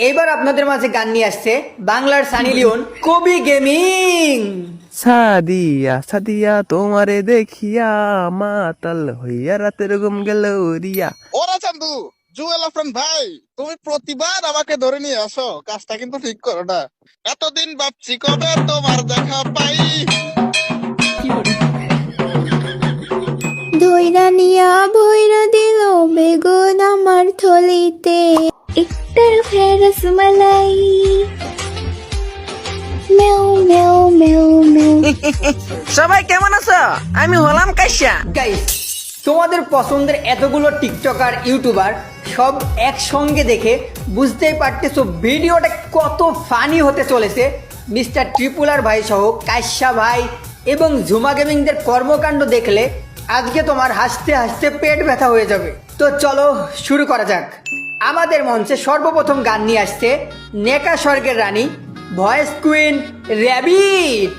এবার আপনাদের মাঝে গান নিয়ে আসছে বাংলার সানি লিওন, কবি গেমিং। সাদিয়া সাদিয়া তোমারে দেখিয়া মাতাল হইয়া রাতের ঘুম গেল উড়িয়া। ওরা চান্দু, জুয়েল আফরান ভাই, তুমি প্রতিবার আমাকে ধরে নিয়ে আসো, কাজটা কিন্তু ঠিক করো না। এতদিন ভাবছি কবে তোমার দেখা পাই। ধইরা নিয়া ভইরা দিল বেগুন আমার থলিতে, একটার ফেরস মালাই মেও মেও মেও মেও। সবাই কেমন আছো? আমি হলাম কাশ্যা। গাইস, তোমাদের পছন্দের এতগুলো টিকটকার ইউটিউবার সব একসঙ্গে দেখে বুঝতেই পারতেছো ভিডিওটা কত ফানি হতে চলেছে। মিস্টার ট্রিপুলার ভাই সহ কাশ্যা ভাই এবং ঝুমা গেমিংদের কর্মকাণ্ড দেখলে আজকে তোমার হাসতে হাসতে পেট ব্যথা হয়ে যাবে। তো চলো শুরু করা যাক। আমাদের মঞ্চে সর্বপ্রথম গান নিয়ে আসছে নেকা স্বর্গের রানী, voice queen rabbit.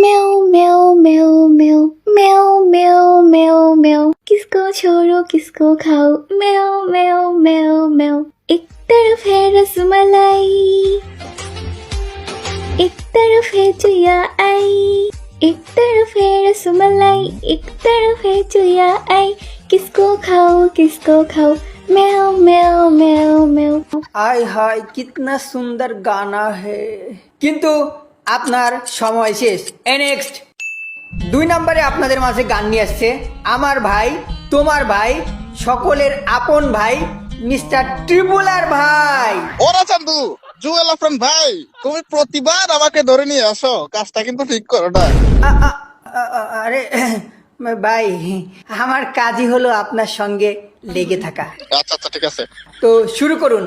Meow meow meow meow meow meow meow meow, किसको छोड़ो किसको खाओ, मेओ मेओ मेओ मेओ। एक तरफ है रसमलाई, एक तरफ है चुया आई, एक तरफ है रसमलाई, एक तरफ है चुया आई, किसको खाओ, मेओ मेओ मेओ मेओ। हाय हाय कितना सुंदर गाना है, কিন্তু আপনার সময় শেষ। নেক্সট 2 নম্বরে আপনাদের মাঝে গান নিয়ে আসছে আমার ভাই, তোমার ভাই, সকলের আপন ভাই মিস্টার ট্রিপুলার ভাই। ওরা চান্দু, জুয়েল আফরান ভাই, তুমি প্রতিবার আমাকে ধরে নিয়ে আসো, কাজটা কিন্তু ঠিক করো না। আরে ভাই, আমার কাজই হলো আপনার সঙ্গে লেগে থাকা। আচ্ছা আচ্ছা, ঠিক আছে। তো শুরু করুন।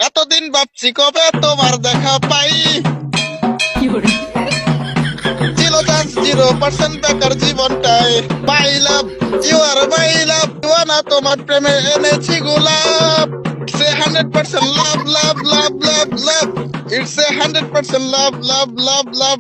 এতদিন ভাবছি কবে তোমার দেখা পাই, ছিল চান্স 0% বেকার জীবনটাই। মাই লাভ, ইউ আর মাই লাভ, না তোমার প্রেমে এনেছি গোলাপ। It's a 100% love, love, love, love, love. It's a 100% love, love, love, love.